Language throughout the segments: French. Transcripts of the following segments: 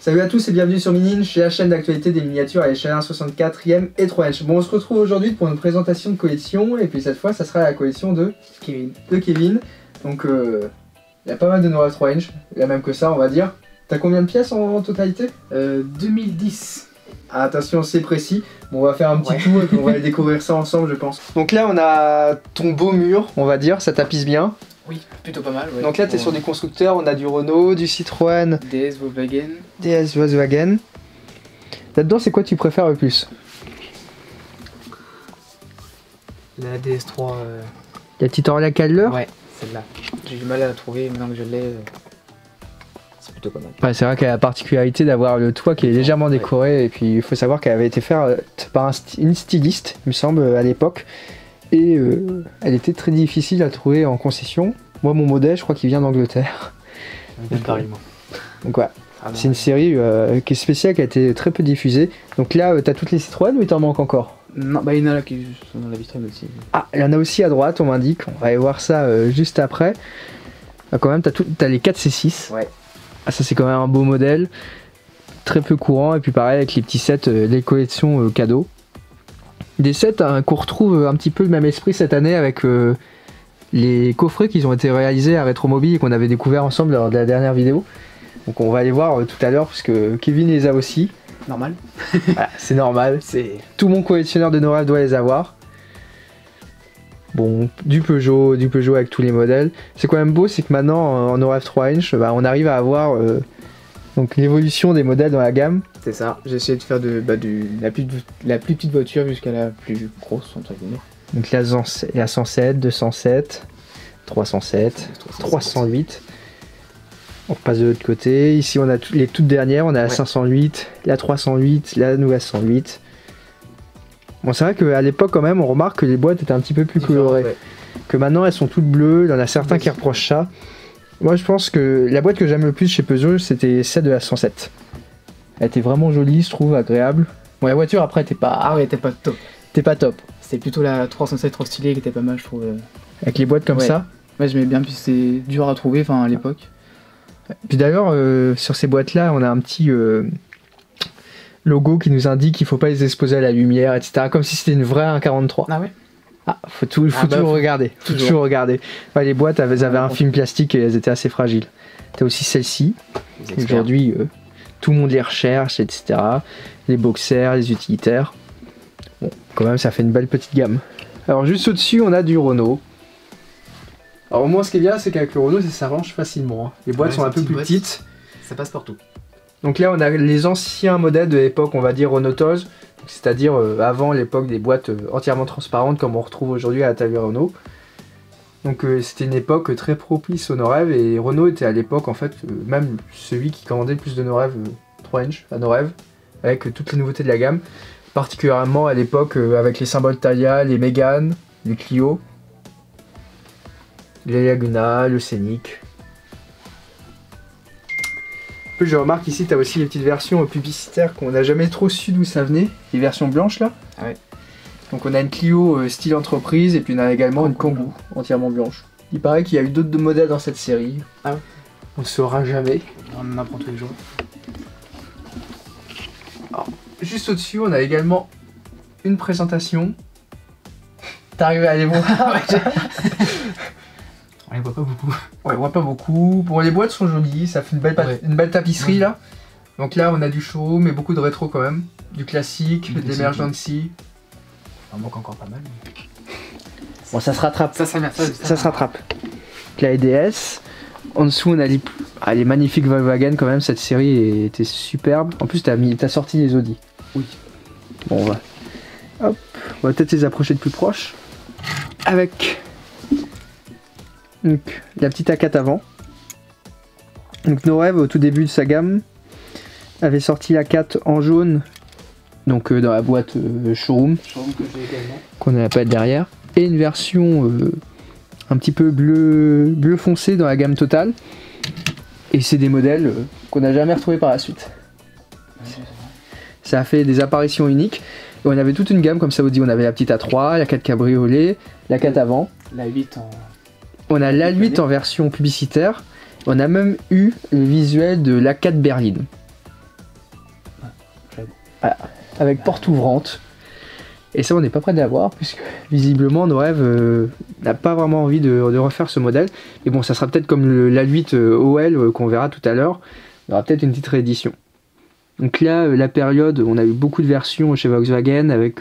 Salut à tous et bienvenue sur Mini-Inch, la chaîne d'actualité des miniatures à l'échelle 1/64e et 3 inch. Bon, on se retrouve aujourd'hui pour une présentation de collection et puis cette fois ça sera la collection de Kevin. Donc il y a pas mal de Noref 3 inch, il y a même que ça on va dire. T'as combien de pièces en totalité? 2010. Ah, attention, c'est précis. Bon, on va faire un petit tour et puis on va découvrir ça ensemble, je pense. Donc là, on a ton beau mur, on va dire, ça tapisse bien. Oui, plutôt pas mal. Ouais. Donc là, tu es sur des constructeurs, on a du Renault, du Citroën, DS Volkswagen. DS Volkswagen. Là-dedans, c'est quoi tu préfères le plus? La DS3. La petite Orlac Adler? Ouais, celle-là. J'ai du mal à la trouver, maintenant que je l'ai, c'est plutôt pas mal. Ouais, c'est vrai qu'elle a la particularité d'avoir le toit qui est légèrement décoré, et puis il faut savoir qu'elle avait été faite par une styliste, il me semble, à l'époque. Et elle était très difficile à trouver en concession. Moi, mon modèle, je crois qu'il vient d'Angleterre. Carrément. Donc ouais, c'est une série qui est spéciale, qui a été très peu diffusée. Donc là, t'as toutes les Citroën ou il t'en manque encore? Non, bah il y en a là qui sont dans la vitrine aussi. Ah, il y en a aussi à droite, on m'indique. On va aller voir ça juste après. Ah, quand même, t'as les 4C6. Ouais. Ah, ça c'est quand même un beau modèle. Très peu courant. Et puis pareil, avec les petits sets, les collections cadeaux. Des sets qu'on retrouve un petit peu le même esprit cette année avec les coffrets qui ont été réalisés à Rétromobile et qu'on avait découvert ensemble lors de la dernière vidéo. Donc on va aller voir tout à l'heure parce que Kevin les a aussi. Normal. Voilà, c'est normal. Tout mon collectionneur de Noref doit les avoir. Bon, du Peugeot avec tous les modèles. C'est quand même beau, c'est que maintenant en Noref 3 inch, bah, on arrive à avoir donc l'évolution des modèles dans la gamme. C'est ça, j'ai essayé de faire la plus petite voiture jusqu'à la plus grosse, entre guillemets. Donc la 107, 207, 307, 308. On repasse de l'autre côté. Ici on a les toutes dernières, on a la 508, la 308, la nouvelle 108. Bon, c'est vrai qu'à l'époque quand même on remarque que les boîtes étaient un petit peu plus colorées. Ouais. Que maintenant elles sont toutes bleues, il y en a certains qui reprochent ça. Moi je pense que la boîte que j'aime le plus chez Peugeot c'était celle de la 107. Elle était vraiment jolie, je trouve, agréable. Bon, la voiture après t'es pas... Ah ouais, t'es pas top. T'es pas top. C'était plutôt la 307 trop stylée qui était pas mal, je trouve. Avec les boîtes comme ça. Ouais, j'aimais bien, puis c'est dur à trouver, enfin à l'époque. Puis d'ailleurs, sur ces boîtes-là, on a un petit logo qui nous indique qu'il faut pas les exposer à la lumière, etc. Comme si c'était une vraie 143. Ah ouais. Ah, faut toujours regarder. Faut toujours regarder. Ouais, les boîtes avaient un film plastique et elles étaient assez fragiles. T'as aussi celle-ci. Aujourd'hui, tout le monde les recherche, etc. Les boxers, les utilitaires. Bon, quand même, ça fait une belle petite gamme. Alors, juste au-dessus, on a du Renault. Alors, au moins, ce qui est bien, c'est qu'avec le Renault, ça s'arrange facilement. Les boîtes sont un peu plus petites. Ça passe partout. Donc là, on a les anciens modèles de l'époque, on va dire Renault Toz. C'est-à-dire avant l'époque des boîtes entièrement transparentes, comme on retrouve aujourd'hui à la Talus Renault. Donc c'était une époque très propice au Noref et Renault était à l'époque en fait même celui qui commandait le plus de Noref 3 inch à Noref avec toutes les nouveautés de la gamme, particulièrement à l'époque avec les symboles Thalia, les Mégane, les Clio, les Laguna, le Scénic. Je remarque ici tu as aussi les petites versions publicitaires qu'on n'a jamais trop su d'où ça venait, les versions blanches là. Ah ouais. Donc on a une Clio style entreprise et puis on a également une Kangoo entièrement blanche. Il paraît qu'il y a eu d'autres modèles dans cette série. Ah ouais. On ne saura jamais. On en apprend tous les jours. Alors, juste au-dessus, on a également une présentation. T'arrives à les voir. On les voit pas beaucoup. Ouais, on voit pas beaucoup. Bon, les boîtes sont jolies, ça fait une belle tapisserie là. Donc là, on a du showroom et beaucoup de rétro quand même. Du classique, de l'emergency. Il en manque encore pas mal. Bon, ça se rattrape. Ça se rattrape. Donc la EDS. En dessous, on a les magnifiques Volkswagen quand même. Cette série était superbe. En plus, t'as sorti les Audi. Oui. Bon, on va peut-être les approcher de plus proche. Avec donc, la petite A4 avant. Donc Noref, au tout début de sa gamme, avait sorti la 4 en jaune. Donc dans la boîte showroom qu'on appelle derrière, et une version un petit peu bleu foncé dans la gamme totale, et c'est des modèles qu'on n'a jamais retrouvés par la suite. Ça a fait des apparitions uniques, et on avait toute une gamme comme ça vous dit, on avait la petite A3, la 4 cabriolet, la 4 avant, la 8 en... on a la 8 en version publicitaire, on a même eu le visuel de la 4 berline. Voilà, avec porte ouvrante. Et ça, on n'est pas prêt de l'avoir, puisque visiblement, nos rêves n'a pas vraiment envie de refaire ce modèle. Mais bon, ça sera peut-être comme l'A8 OL qu'on verra tout à l'heure. Il y aura peut-être une petite réédition. Donc là, la période, on a eu beaucoup de versions chez Volkswagen avec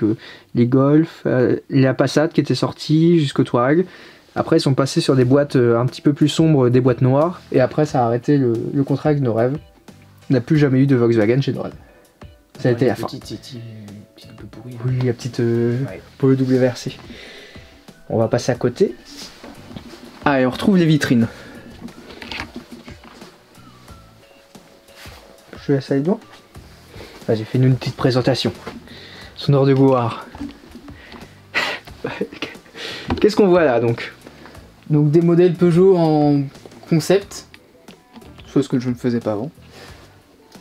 les Golf, la Passat qui était sortie jusqu'au Touareg. Après, ils sont passés sur des boîtes un petit peu plus sombres, des boîtes noires. Et après, ça a arrêté le contrat avec nos rêves. On n'a plus jamais eu de Volkswagen chez nos rêves. Ça a été la fin. Petite peu pourrie. Oui, la petite pour le WRC. On va passer à côté. Ah, et on retrouve les vitrines. Je laisse aller devant. Ah, j'ai fait une petite présentation. Sonore de Gouard. Qu'est-ce qu'on voit là donc? Donc des modèles Peugeot en concept, chose que je ne faisais pas avant.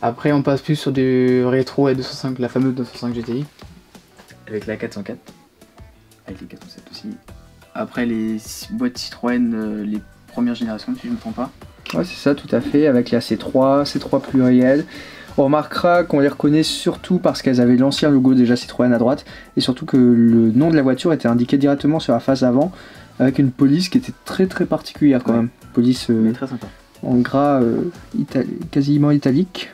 Après on passe plus sur du rétro et 205, la fameuse 205 GTI. Avec la 404. Avec les 407 aussi. Après les boîtes Citroën, les premières générations si je ne me trompe pas. Ouais c'est ça tout à fait, avec la C3 pluriel. On remarquera qu'on les reconnaît surtout parce qu'elles avaient l'ancien logo déjà Citroën à droite et surtout que le nom de la voiture était indiqué directement sur la face avant avec une police qui était très particulière quand même. Police très sympa. En gras quasiment italique.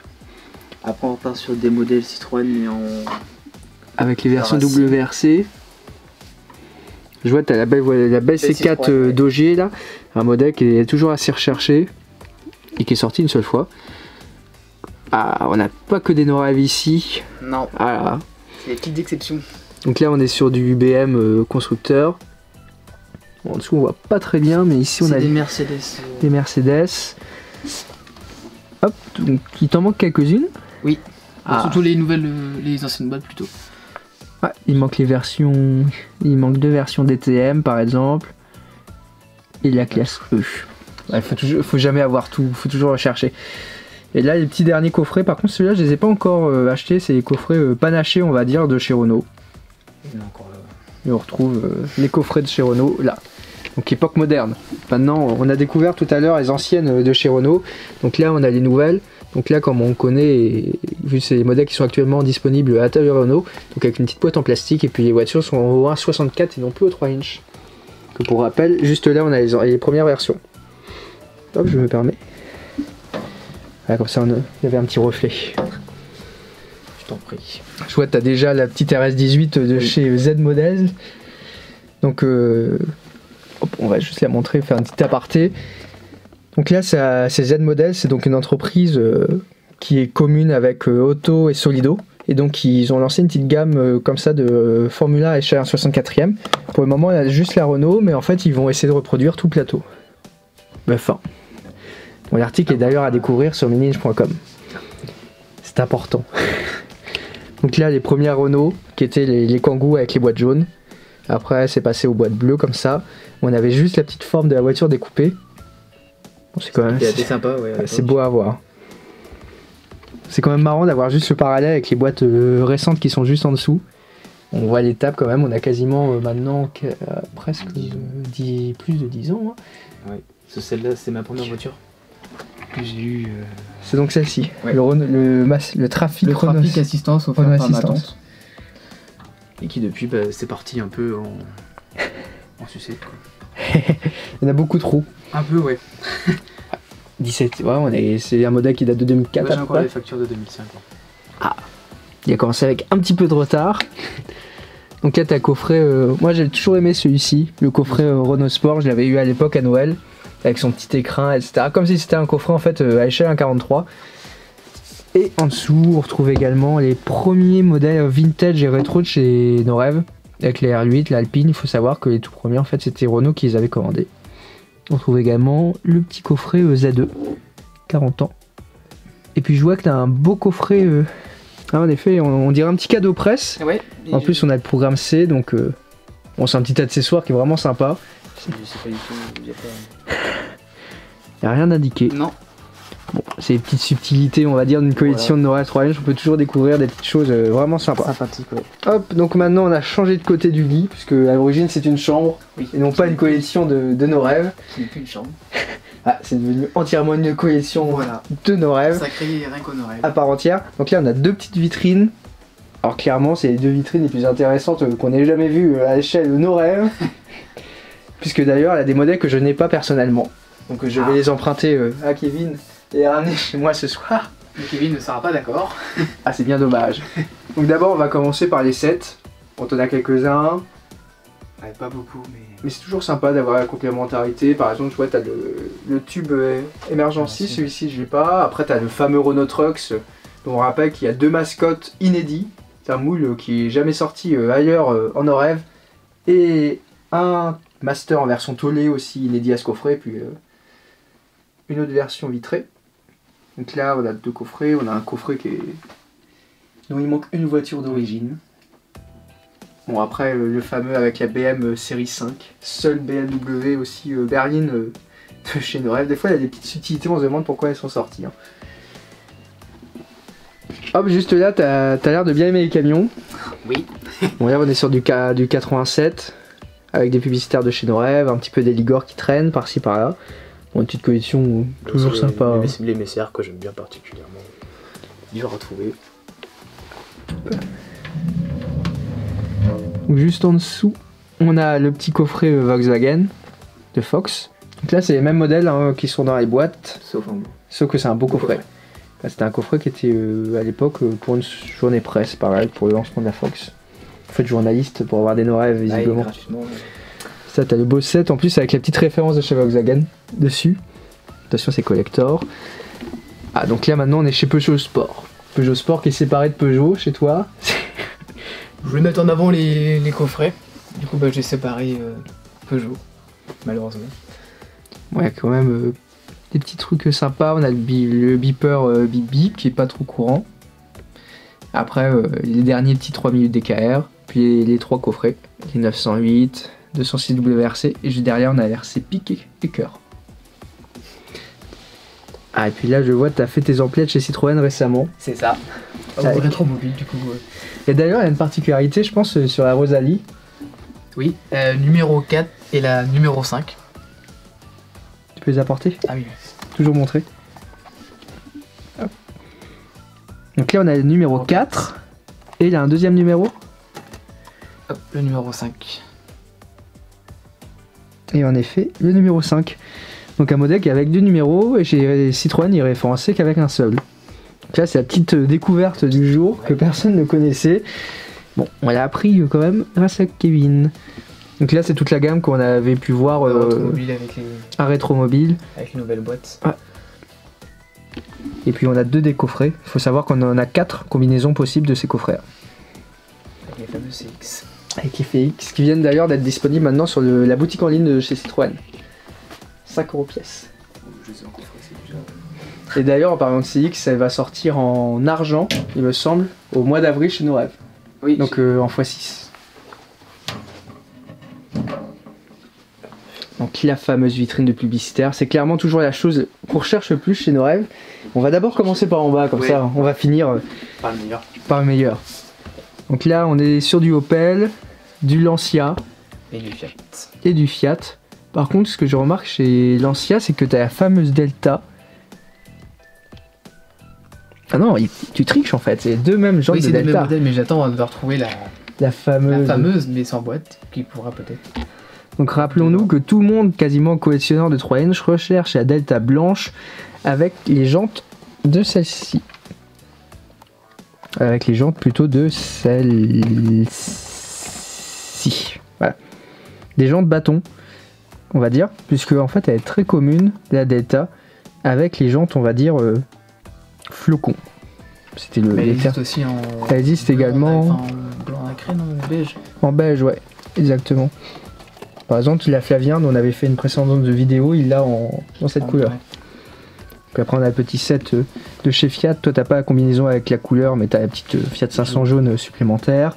Après on part sur des modèles Citroën mais en... Avec les versions WRC. Je vois t'as la belle C4 Dogier là, un modèle qui est toujours assez recherché et qui est sorti une seule fois. Ah, on n'a pas que des Norrêves ici. Non. Ah, c'est des petites exceptions. donc là on est sur du BM constructeur. Bon, en dessous on voit pas très bien, mais ici on a des Mercedes. Des Mercedes. Hop, donc il t'en manque quelques-unes. Oui. Surtout les nouvelles, les anciennes boîtes plutôt. Ouais, il manque les versions. Il manque 2 versions DTM par exemple. Et la classe E. Ouais, faut jamais avoir tout, faut toujours rechercher. Et là les petits derniers coffrets, par contre ceux-là je les ai pas encore achetés, c'est les coffrets panachés on va dire de chez Renault. Et on retrouve les coffrets de chez Renault là. Donc époque moderne. Maintenant on a découvert tout à l'heure les anciennes de chez Renault. Donc là on a les nouvelles. Donc là comme on connaît, et vu c'est les modèles qui sont actuellement disponibles à l'intérieur Renault, donc avec une petite boîte en plastique et puis les voitures sont au 1,64 et non plus au 3 inch. Que pour rappel, juste là on a les premières versions. Hop, je me permets. Voilà, comme ça il y avait un petit reflet. Je t'en prie. Je vois que tu as déjà la petite RS18 de chez Z Models. Donc hop, on va juste la montrer, faire un petit aparté. Donc là c'est Z Models, c'est donc une entreprise qui est commune avec Auto et Solido. Et donc ils ont lancé une petite gamme comme ça de Formula à échelle 1/64e. Pour le moment il y a juste la Renault, mais en fait ils vont essayer de reproduire tout plateau. Enfin. Bon, l'article est d'ailleurs à découvrir sur mininch.com. C'est important. Donc là les premières Renault qui étaient les Kangoo avec les boîtes jaunes. Après c'est passé aux boîtes bleues comme ça. On avait juste la petite forme de la voiture découpée. Bon, c'est quand même assez sympa, ouais, c'est beau à voir. C'est quand même marrant d'avoir juste le parallèle avec les boîtes récentes qui sont juste en dessous. On voit l'étape quand même, on a quasiment maintenant presque plus de 10 ans. Hein. Ouais. Celle-là c'est ma première voiture que j'ai eu. C'est donc celle-ci, ouais. le trafic assistance au par ma tante. Et qui depuis c'est parti un peu en sucette quoi. Il y en a beaucoup trop. Un peu ouais. 17, ouais, c'est un modèle qui date de 2004. Moi j'ai encore les factures de 2005. Quoi. Ah, il a commencé avec un petit peu de retard. Donc là t'as le coffret, moi j'ai toujours aimé celui-ci, le coffret Renault Sport, je l'avais eu à l'époque à Noël, avec son petit écrin, etc. Comme si c'était un coffret en fait à échelle 1,43. Et en dessous on retrouve également les premiers modèles vintage et rétro de chez nos rêves, avec les R8, l'Alpine. Il faut savoir que les tout premiers en fait c'était Renault qui les avait commandés. On trouve également le petit coffret Z2, 40 ans. Et puis je vois que t'as un beau coffret, en effet on dirait un petit cadeau presse. Ouais, en plus on a le programme C, donc bon, c'est un petit accessoire qui est vraiment sympa. Je sais pas du tout, y a pas... Y a rien d'indiqué. Non. Bon, c'est les petites subtilités on va dire d'une collection de Norrêve 3 inch, on peut toujours découvrir des petites choses vraiment sympas. Sympathique, ouais. Hop, donc maintenant on a changé de côté du lit, puisque à l'origine c'est une chambre, oui, et non pas une collection de nos rêves. Ce n'est plus une chambre. Ah, c'est devenu entièrement une collection de nos rêves. Sacré rien qu'aux nos rêves. À part entière. Donc là on a deux petites vitrines Alors clairement, c'est les deux vitrines les plus intéressantes qu'on ait jamais vues à l'échelle de nos rêves. Puisque d'ailleurs, elle a des modèles que je n'ai pas personnellement. Donc je vais les emprunter à Kevin et les ramener chez moi ce soir. Mais Kevin ne sera pas d'accord. Ah, c'est bien dommage. Donc d'abord, on va commencer par les sets. On en a quelques-uns. Ouais, pas beaucoup, mais... Mais c'est toujours sympa d'avoir la complémentarité. Par exemple, tu vois, t'as le tube Emergency, celui-ci je l'ai pas. Après, t'as le fameux Renault Trucks, dont on rappelle qu'il y a 2 mascottes inédits. C'est un moule qui est jamais sorti ailleurs en Orève. Et un master en version tollée aussi inédit à ce coffret. Puis une autre version vitrée. Donc là, on a 2 coffrets. On a un coffret dont il manque une voiture d'origine. Bon, après le fameux avec la BM série 5, seule BMW aussi berline de chez Noref. Des fois il y a des petites subtilités, on se demande pourquoi elles sont sorties. Hein. Hop, juste là, t'as l'air de bien aimer les camions. Oui. Bon, là on est sur du 87, avec des publicitaires de chez Noref, un petit peu d'Eligor qui traînent par-ci par-là. Bon, une petite collection toujours sympa. Les Messers que j'aime bien particulièrement. Dur à trouver. Donc juste en dessous, on a le petit coffret Volkswagen de Fox. Donc là, c'est les mêmes modèles hein, qui sont dans les boîtes, sauf que c'est un beau coffret. Là, c'était un coffret qui était à l'époque pour une journée presse, pareil, pour le lancement de la Fox. En fait, journaliste pour avoir des no-rêves, visiblement. Ça, t'as le beau set en plus avec la petite référence de chez Volkswagen dessus. Attention, c'est collector. Ah, donc là, maintenant, on est chez Peugeot Sport. Peugeot Sport qui est séparé de Peugeot chez toi. Je voulais mettre en avant les coffrets. Du coup, j'ai séparé Peugeot, malheureusement. Ouais, quand même des petits trucs sympas. On a le beeper Bip Bip qui est pas trop courant. Après, les derniers petits 3 minutes DKR. Puis les 3 coffrets. Les 908, 206 WRC. Et juste derrière, on a RC Pique et Cœur. Ah, et puis là, je vois, t'as fait tes emplettes chez Citroën récemment. C'est ça. Rétromobile, du coup. Et d'ailleurs, il y a une particularité, je pense, sur la Rosalie. Oui, numéro 4 et la numéro 5. Tu peux les apporter? Ah oui. Toujours montrer. Hop. Donc là, on a le numéro 4. Et il y a un deuxième numéro. Hop, le numéro 5. Et en effet, le numéro 5. Donc un modèle qui est avec 2 numéros, et chez Citroën, il est référencé qu'avec un seul. Donc là, c'est la petite découverte du jour que personne ne connaissait. Bon, on l'a appris quand même grâce à Kevin. Donc là, c'est toute la gamme qu'on avait pu voir un rétromobile. Avec une nouvelle boîte. Ouais. Et puis on a 2 des coffrets. Il faut savoir qu'on en a 4 combinaisons possibles de ces coffrets. Avec les fameux CX. Avec les FX, qui viennent d'ailleurs d'être disponibles maintenant sur la boutique en ligne de chez Citroën. 5 € pièce. Et d'ailleurs, en parlant de CX, elle va sortir en argent, il me semble, au mois d'avril chez Noref. Oui. Donc en x6. Donc la fameuse vitrine de publicitaire, c'est clairement toujours la chose qu'on recherche le plus chez Noref. On va d'abord commencer par en bas, comme ça on va finir par le meilleur. Donc là, on est sur du Opel, du Lancia et du Fiat. Par contre, ce que je remarque chez Lancia, c'est que tu as la fameuse Delta. Ah non, tu triches en fait, c'est les 2 mêmes genres de Delta. Oui, c'est les mêmes modèles, mais j'attends de retrouver la fameuse, mais sans boîte, qui pourra peut-être. Donc rappelons-nous que tout le monde, quasiment collectionneur de 3N, recherche la Delta blanche avec les jantes de celle-ci. Avec les jantes plutôt de celle-ci. Voilà. Des jantes bâton, on va dire, puisque en fait elle est très commune, la Delta, avec les jantes, on va dire, flocons. C'était le. Mais elle existe aussi en. Elle existe également. En blanc nacré, non, en beige. En beige, ouais, exactement. Par exemple, la Flavien, dont on avait fait une précédente vidéo, il l'a dans cette couleur. Ouais. Donc après, on a le petit set de chez Fiat. Toi, t'as pas la combinaison avec la couleur, mais t'as la petite Fiat 500 jaune supplémentaire.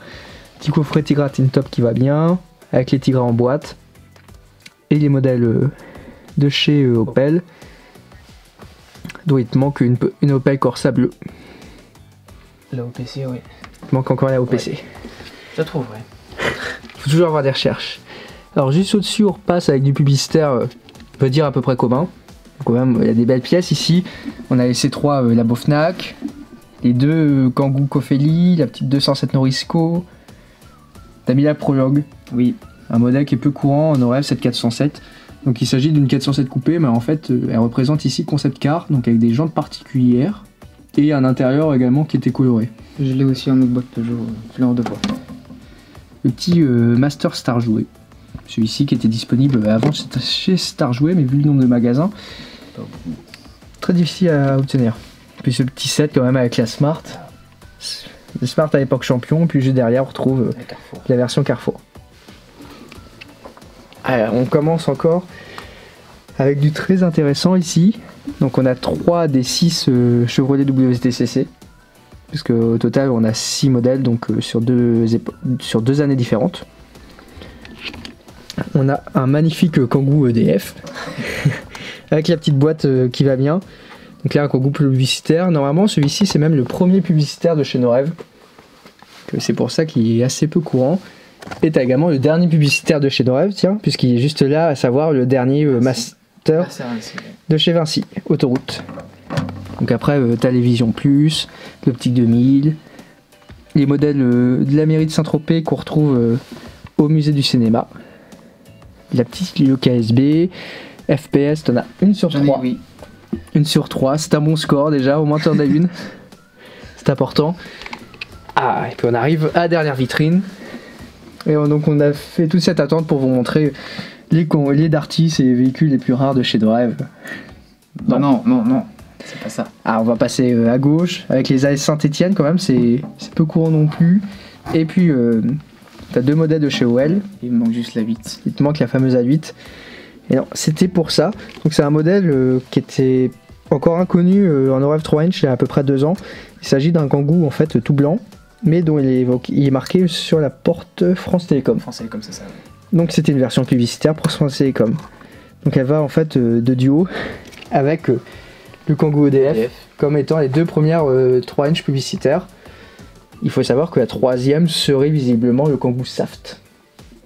Petit coffret Tigra Tin Top qui va bien, avec les Tigra en boîte. Et les modèles de chez Opel, dont il te manque une Opel Corsa bleue. La OPC, oui. Il te manque encore la OPC. Ouais. Je la trouve, ouais. Faut toujours avoir des recherches. Alors juste au-dessus, on repasse avec du publicitaire, on peut dire à peu près commun. Quand même, il y a des belles pièces ici. On a les C3 Labo Fnac, les deux Kangoo Kofeli, la petite 207 Norisco. T'as mis la Prologue. Oui. Un modèle qui est peu courant en ORF, cette 407. Donc il s'agit d'une 407 coupée, mais en fait elle représente ici concept car, donc avec des jantes particulières et un intérieur également qui était coloré. Je l'ai aussi en autre boîte Peugeot, je l'ai en 2 fois. Le petit Master Star Jouet. Celui-ci qui était disponible avant chez Star Jouet, mais vu le nombre de magasins, très difficile à obtenir. Puis ce petit set quand même avec la Smart. La Smart à l'époque champion, puis juste derrière on retrouve la version Carrefour. Alors, on commence encore avec du très intéressant ici. Donc on a 3 des 6 Chevrolet WTCC. Puisque au total on a 6 modèles donc sur deux années différentes. On a un magnifique Kangoo EDF avec la petite boîte qui va bien. Donc là un Kangoo publicitaire. Normalement celui-ci c'est même le premier publicitaire de chez Norev. C'est pour ça qu'il est assez peu courant. Et t'as également le dernier publicitaire de chez Norev, tiens, puisqu'il est juste là, à savoir le dernier Master de chez Vinci, Autoroute. Donc après t'as les Vision Plus, l'Optique 2000, les modèles de la mairie de Saint-Tropez qu'on retrouve au musée du cinéma. La petite Clio KSB, FPS, t'en as une sur 3. Oui. Une sur 3, c'est un bon score déjà, au moins t'en as une. C'est important. Ah, et puis on arrive à la dernière vitrine. Et donc on a fait toute cette attente pour vous montrer les Darty, et les véhicules les plus rares de chez Norev. Non, c'est pas ça. Ah, on va passer à gauche avec les AS Saint-Etienne quand même, c'est peu courant non plus. Et puis t'as 2 modèles de chez OL. Il me manque juste la 8. Il te manque la fameuse A8. Et non, c'était pour ça. Donc c'est un modèle qui était encore inconnu en Norev 3 inch il y a à peu près 2 ans. Il s'agit d'un Kangoo en fait tout blanc, mais dont il est marqué sur la porte France Télécom. France Télécom, c'est ça. Donc c'était une version publicitaire pour France Télécom. Donc elle va en fait de duo avec le Kangoo EDF comme étant les 2 premières 3 inch publicitaires. Il faut savoir que la 3e serait visiblement le Kangoo Saft,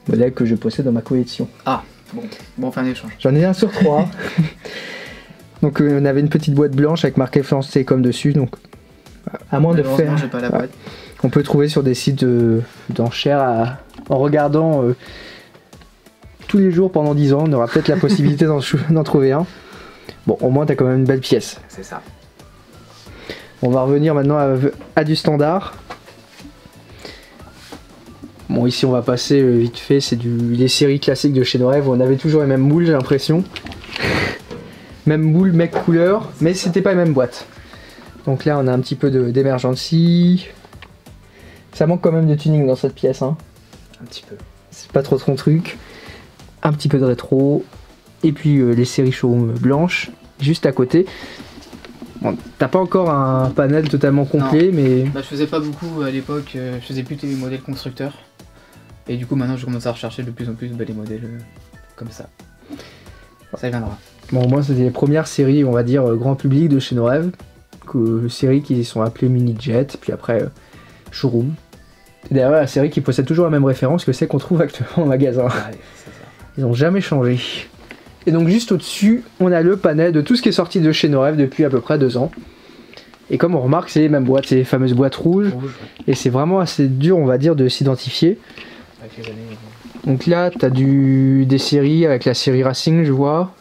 modèle que je possède dans ma collection. Ah, bon, on fait un échange. J'en ai un sur 3. Donc on avait une petite boîte blanche avec marqué France Télécom dessus, donc à moins de faire... j'ai pas la boîte. On peut trouver sur des sites d'enchères en regardant tous les jours pendant 10 ans, on aura peut-être la possibilité d'en trouver un. Bon, au moins t'as quand même une belle pièce. C'est ça. On va revenir maintenant à du standard. Bon, ici on va passer vite fait, c'est les séries classiques de chez Norev où on avait toujours les mêmes moules, j'ai l'impression. Même moule, mec couleur, mais c'était pas les mêmes boîtes. Donc là on a un petit peu d'emergency. Ça manque quand même de tuning dans cette pièce, hein. Un petit peu. C'est pas trop ton truc. Un petit peu de rétro. Et puis les séries showroom blanches, juste à côté. Bon, t'as pas encore un panel totalement complet, mais... Bah, je faisais pas beaucoup à l'époque, je faisais plus les modèles constructeurs. Et du coup maintenant je commence à rechercher de plus en plus les modèles comme ça. Ça viendra. Bon, moi c'était les premières séries, on va dire, grand public de chez Norev. Séries qui sont appelées Mini Jet, puis après Showroom. Et d'ailleurs la série qui possède toujours la même référence que celle qu'on trouve actuellement en magasin. Ouais, c'est ça. Ils ont jamais changé. Et donc juste au-dessus, on a le panel de tout ce qui est sorti de chez Norev depuis à peu près 2 ans. Et comme on remarque, c'est les mêmes boîtes, c'est les fameuses boîtes rouges. Et c'est vraiment assez dur, on va dire, de s'identifier. Avec les années, Donc là, t'as des séries avec la série Racing, je vois.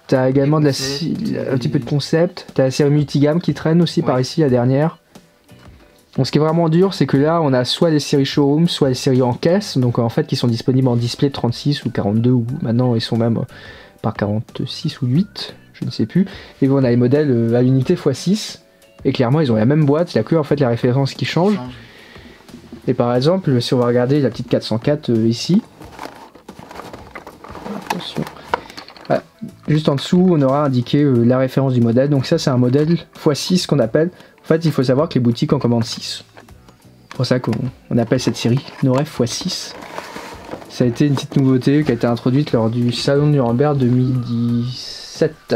T'as également un petit peu de concept. T'as la série multigamme qui traîne aussi par ici, la dernière. Donc ce qui est vraiment dur, c'est que là, on a soit les séries showroom, soit les séries en caisse, donc en fait qui sont disponibles en display 36 ou 42, ou maintenant ils sont même par 46 ou 8, je ne sais plus. Et on a les modèles à l'unité x6, et clairement ils ont la même boîte, il n'y a que en fait la référence qui change. Et par exemple, si on va regarder la petite 404 ici, attention, voilà. Juste en dessous, on aura indiqué la référence du modèle, donc ça c'est un modèle x6 qu'on appelle. En fait, il faut savoir que les boutiques en commandent 6. C'est pour ça qu'on appelle cette série Norev x6. Ça a été une petite nouveauté qui a été introduite lors du salon de Nuremberg 2017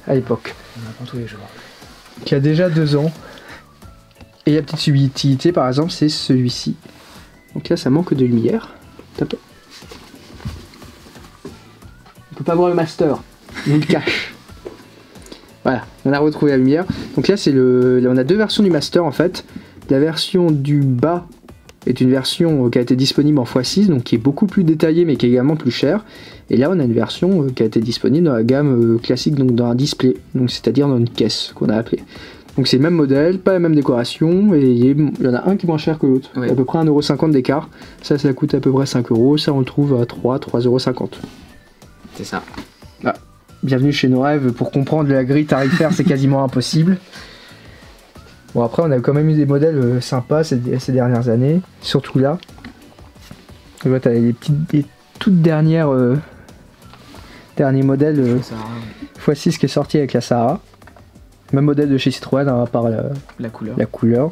à l'époque. On apprend tous les jours. Qui a déjà 2 ans. Et la petite subtilité par exemple, c'est celui-ci. Donc là, ça manque de lumière. Top. On peut pas voir le master, il le cache. Voilà. On a retrouvé la lumière. Donc là, on a deux versions du Master en fait. La version du bas est une version qui a été disponible en x6, donc qui est beaucoup plus détaillée mais qui est également plus chère. Et là, on a une version qui a été disponible dans la gamme classique, donc dans un display, donc c'est-à-dire dans une caisse qu'on a appelée. Donc c'est le même modèle, pas la même décoration, et il y en a un qui est moins cher que l'autre. Ouais. À peu près 1,50€ d'écart. Ça coûte à peu près 5€, ça on le trouve à 3,50€. C'est ça. Bienvenue chez Nos Rêves, pour comprendre la grille tarifaire c'est quasiment impossible. Bon après on a quand même eu des modèles sympas ces dernières années, surtout là. Tu vois, t'as les toutes dernières derniers modèles x6 qui est sorti avec la Sahara. Même modèle de chez Citroën à part La couleur. la couleur.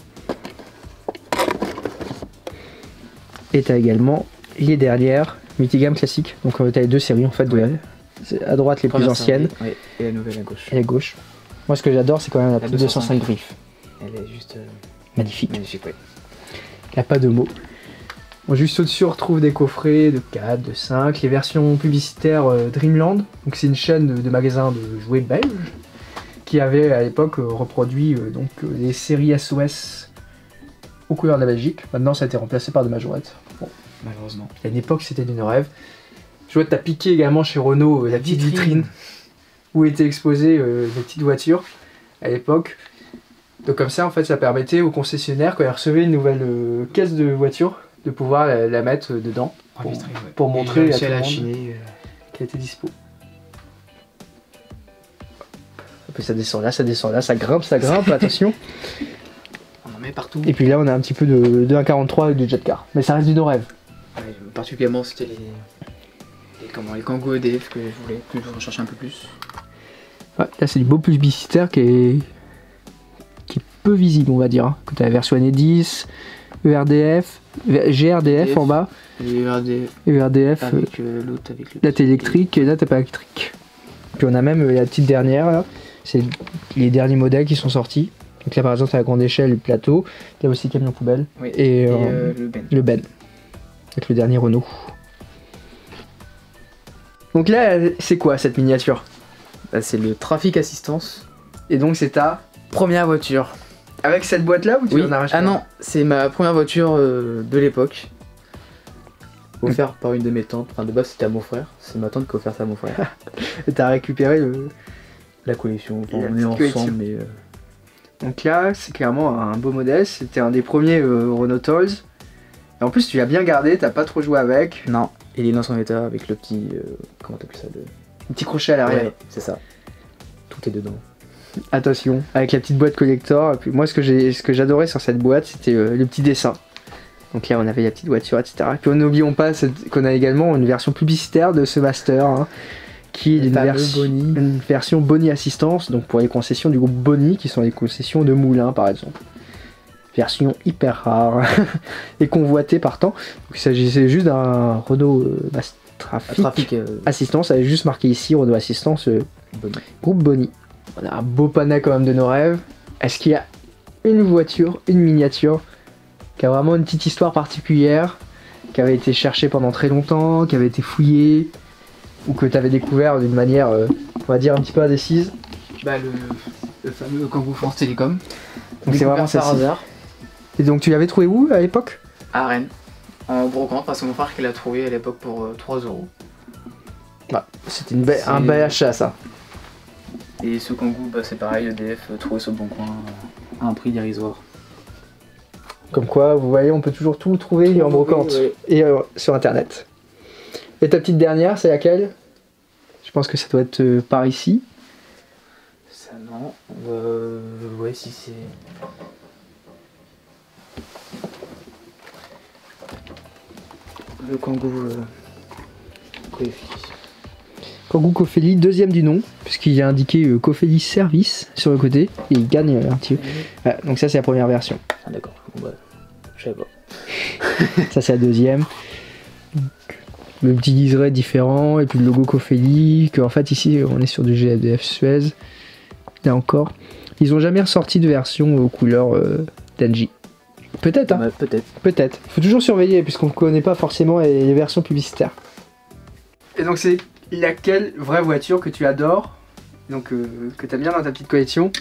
Et t'as également les dernières multigamme classiques. Donc t'as les deux séries en fait c'est à droite les plus Première anciennes série, ouais, et la nouvelle à gauche. et à gauche. Moi ce que j'adore c'est quand même la petite 205 griffes. Elle est juste Magnifique. magnifique, ouais. Il n'y a pas de mots. Bon, juste au-dessus on retrouve des coffrets de 4, de 5, les versions publicitaires Dreamland. Donc c'est une chaîne de magasins de jouets belges qui avait à l'époque reproduit les séries SOS aux couleurs de la Belgique. Maintenant ça a été remplacé par de majorettes. Bon, Malheureusement. à une époque c'était d'une rêve. Je vois que t'as piqué également chez Renault la petite vitrine où étaient exposées les petites voitures à l'époque. Donc comme ça en fait ça permettait aux concessionnaires quand ils recevaient une nouvelle caisse de voiture de pouvoir la mettre dedans pour montrer à tout le monde qu'elle était dispo. Puis ça descend là, ça grimpe, attention. On en met partout. Et puis là on a un petit peu de 1.43 avec du jet car. Mais ça reste du no-rêve. Ouais, particulièrement c'était les Kangoo EDF que je recherchais un peu plus. Ouais, là c'est du beau publicitaire qui est peu visible on va dire. Hein. Tu as la version année 10, ERDF, GRDF en bas, Et ERDF, avec l'autre avec le. là t'es électrique et là t'as pas électrique. Puis on a même la petite dernière là, c'est les derniers modèles qui sont sortis. Donc là par exemple t'as la grande échelle, le plateau, t'as aussi camion poubelle Oui. et le Ben. avec le dernier Renault. Donc là c'est quoi cette miniature? Bah, c'est le Traffic Assistance. Et donc c'est ta Première voiture. avec cette boîte là ou tu Oui. en as racheté? Ah non, c'est ma première voiture de l'époque. Offerte par une de mes tantes. Enfin de base c'était à mon frère. C'est ma tante qui a offert ça à mon frère. Et t'as récupéré le... La collection. Enfin, La on est petite ensemble collection. mais. Donc là, c'est clairement un beau modèle, c'était un des premiers Renault Toys. Et en plus, tu l'as bien gardé, t'as pas trop joué avec. Non. Il est dans son état avec le petit. Comment t'appelles ça Un petit crochet à l'arrière. Ouais, c'est ça. Tout est dedans. Attention, avec la petite boîte collector. Et puis moi, ce que j'adorais sur cette boîte, c'était le petit dessin. Donc là, on avait la petite voiture, etc. Et puis n'oublions pas qu'on a également une version publicitaire de ce Master, hein, qui est une version Boni Assistance, donc pour les concessions du groupe Boni, qui sont les concessions de Moulins, par exemple. Version hyper rare et convoitée par temps. Donc il s'agissait juste d'un Renault Trafic Assistance, avec juste marqué ici Renault Assistance groupe Boni. On a un beau panneau quand même de nos rêves. Est-ce qu'il y a une voiture, une miniature, qui a vraiment une petite histoire particulière, qui avait été cherchée pendant très longtemps, qui avait été fouillée, ou que tu avais découvert d'une manière, on va dire, un petit peu indécise? Bah le fameux Kangoo France Télécom. Donc c'est vraiment par celle-ci. hasard. Et donc tu l'avais trouvé où à l'époque? À Rennes. En brocante parce que mon frère qui l'a trouvé à l'époque pour 3 €. C'était un bel achat ça. Et ce Kangoo, bah, c'est pareil, EDF trouvé sur le bon coin à un prix dérisoire. Comme quoi, vous voyez, on peut toujours tout trouver en brocante Oui. et sur internet. Et ta petite dernière, c'est laquelle? Je pense que ça doit être par ici. Ça non. Ouais si c'est. Le Kangoo Coeffi. Kangoo Cofeli, deuxième du nom, puisqu'il y a indiqué Cofeli Service sur le côté, et il gagne un petit peu. Voilà, donc ça c'est la première version. Ah d'accord, bon bah, je savais pas. Ça c'est la deuxième. Donc, le petit liseré différent, et puis le logo Cofeli, que en fait ici on est sur du GDF Suez. Là encore, ils ont jamais ressorti de version aux couleurs d'Engie. Peut-être, hein. Bah, peut-être. Peut-être. Faut toujours surveiller, puisqu'on ne connaît pas forcément les versions publicitaires. Et donc c'est laquelle vraie voiture que tu adores donc que t'aimes bien dans ta petite collection.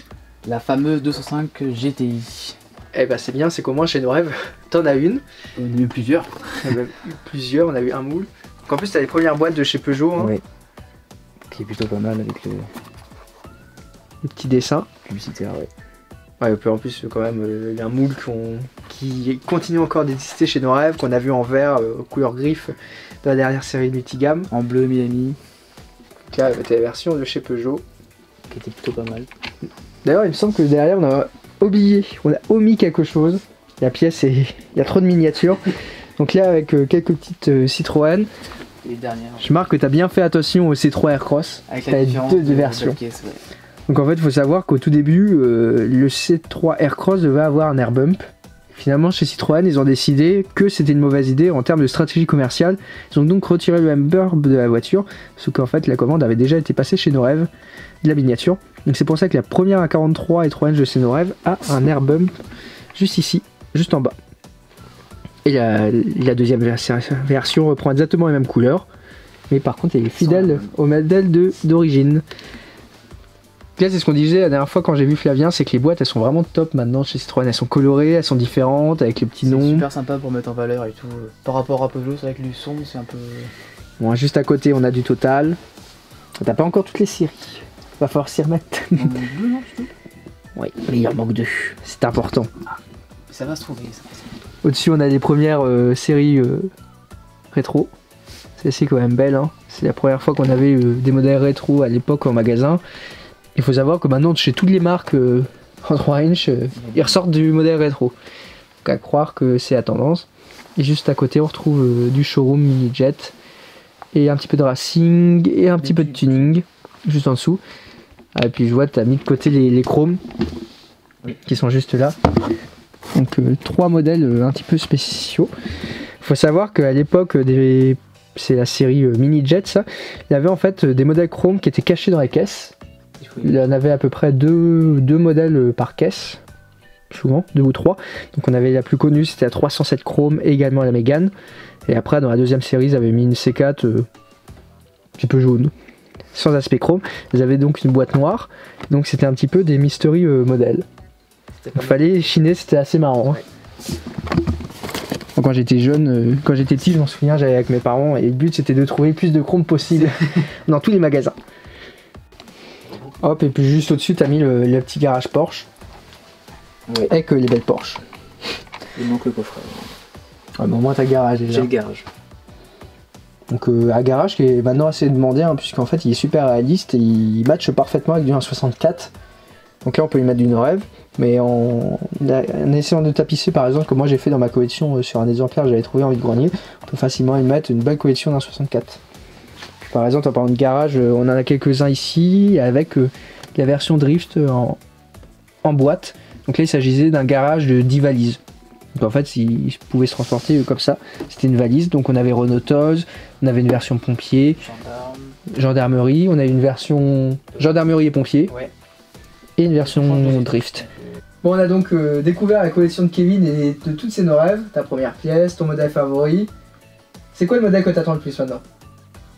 La fameuse 205 GTI. Eh ben c'est bien, c'est qu'au moins chez nos rêves, t'en as une. On en a eu plusieurs. On a eu plusieurs, on a eu un moule. Donc en plus t'as les premières boîtes de chez Peugeot. Hein. Oui. Qui est plutôt pas mal avec le petits dessins. publicitaire, ouais. Ouais, et puis en plus quand même il y a un moule qui continue encore d'exister chez nos rêves, qu'on a vu en vert, couleur griffe dans la dernière série Multigame. En bleu Miami. Là t'as la version de chez Peugeot. Qui était plutôt pas mal. D'ailleurs il me semble que derrière on a oublié, on a omis quelque chose. La pièce il y a trop de miniatures. Donc là avec quelques petites Citroën. Les dernières. Je marque que tu as bien fait attention au C3 Aircross. Avec la différence deux versions. Caisse, ouais. Donc en fait il faut savoir qu'au tout début le C3 Aircross devait avoir un air bump. Finalement chez Citroën ils ont décidé que c'était une mauvaise idée en termes de stratégie commerciale. Ils ont donc retiré le air bump de la voiture. Sauf qu'en fait la commande avait déjà été passée chez nos rêves de la miniature. Donc c'est pour ça que la première A43 et 3 Inch de chez nos rêves a un air bump juste ici, juste en bas. Et la deuxième version reprend exactement les mêmes couleurs. Mais par contre elle est fidèle au modèle d'origine. Là c'est ce qu'on disait la dernière fois quand j'ai vu Flavien, c'est que les boîtes elles sont vraiment top maintenant chez Citroën, elles sont colorées, elles sont différentes avec les petits noms. C'est super sympa pour mettre en valeur et tout. Par rapport à Peugeot, c'est vrai que le son c'est un peu... Bon juste à côté on a du Total. T'as pas encore toutes les séries, va falloir s'y remettre. Deux, non, du tout. Oui, mais il en manque 2, c'est important. Ça va se trouver ça. Au-dessus on a les premières séries rétro. C'est quand même belle, hein. C'est la première fois qu'on avait des modèles rétro à l'époque en magasin. Il faut savoir que maintenant chez toutes les marques en 3 inch, ils ressortent du modèle rétro. Donc à croire que c'est la tendance. Et juste à côté on retrouve du showroom mini jet. Et un petit peu de racing et un petit peu de tuning. Juste en dessous. Et puis je vois que tu as mis de côté les chromes. Qui sont juste là. Donc 3 modèles un petit peu spéciaux. Il faut savoir qu'à l'époque c'est la série mini jet ça. Il y avait en fait des modèles chrome qui étaient cachés dans les caisses. Il y en avait à peu près deux modèles par caisse, souvent, 2 ou 3. Donc on avait la plus connue, c'était la 307 Chrome et également la Mégane. Et après dans la deuxième série, ils avaient mis une C4 un petit peu jaune, sans aspect chrome. Ils avaient donc une boîte noire, donc c'était un petit peu des mystery modèles. Il fallait chiner, c'était assez marrant. Hein. Donc, quand j'étais jeune, quand j'étais petit, je m'en souviens, j'allais avec mes parents et le but c'était de trouver plus de chrome possible dans tous les magasins. Hop, et puis juste au-dessus, t'as mis le petit garage Porsche. Ouais. Avec les belles Porsche. Il manque le coffret. Ouais, mais au moins t'as le garage déjà. J'ai le garage. Donc un garage qui est maintenant assez demandé, hein, puisqu'en fait il est super réaliste et il matche parfaitement avec du 1.64. Donc là on peut y mettre du no-rêve, mais en essayant de tapisser par exemple, comme moi j'ai fait dans ma collection sur un exemplaire que j'avais trouvé en vide-grenier, on peut facilement y mettre une belle collection d'un 64. Par exemple, en parlant de garage, on en a quelques-uns ici avec la version drift en boîte. Donc là, il s'agissait d'un garage de 10 valises. Donc en fait, il pouvait se transporter comme ça. C'était une valise. Donc on avait Renault Toz, on avait une version pompier, gendarmerie, on a une version gendarmerie et pompier, ouais. Et une version drift. Bon, on a donc découvert la collection de Kevin et de toutes ses no-rêves. Ta première pièce, ton modèle favori. C'est quoi le modèle que tu attends le plus maintenant?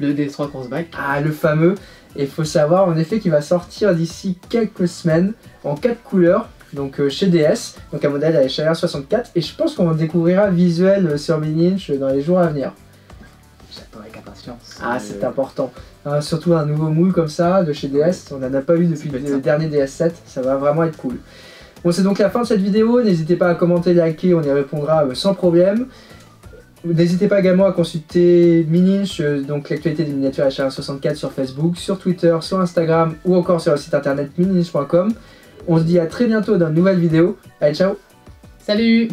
Le DS3 Crossback. Ah, le fameux. Et il faut savoir en effet qu'il va sortir d'ici quelques semaines en 4 couleurs. Donc chez DS, donc un modèle à l'échelle 64. Et je pense qu'on découvrira visuel sur Mini-Inch dans les jours à venir. J'attends avec impatience. Ah, c'est important. Hein, surtout un nouveau moule comme ça de chez DS. On n'en a pas eu depuis le dernier DS7. Ça va vraiment être cool. Bon, c'est donc la fin de cette vidéo. N'hésitez pas à commenter, liker. On y répondra sans problème. N'hésitez pas également à consulter Mini-Inch, donc l'actualité des miniatures HR64 sur Facebook, sur Twitter, sur Instagram ou encore sur le site internet miniinch.com. On se dit à très bientôt dans une nouvelle vidéo. Allez, ciao! Salut!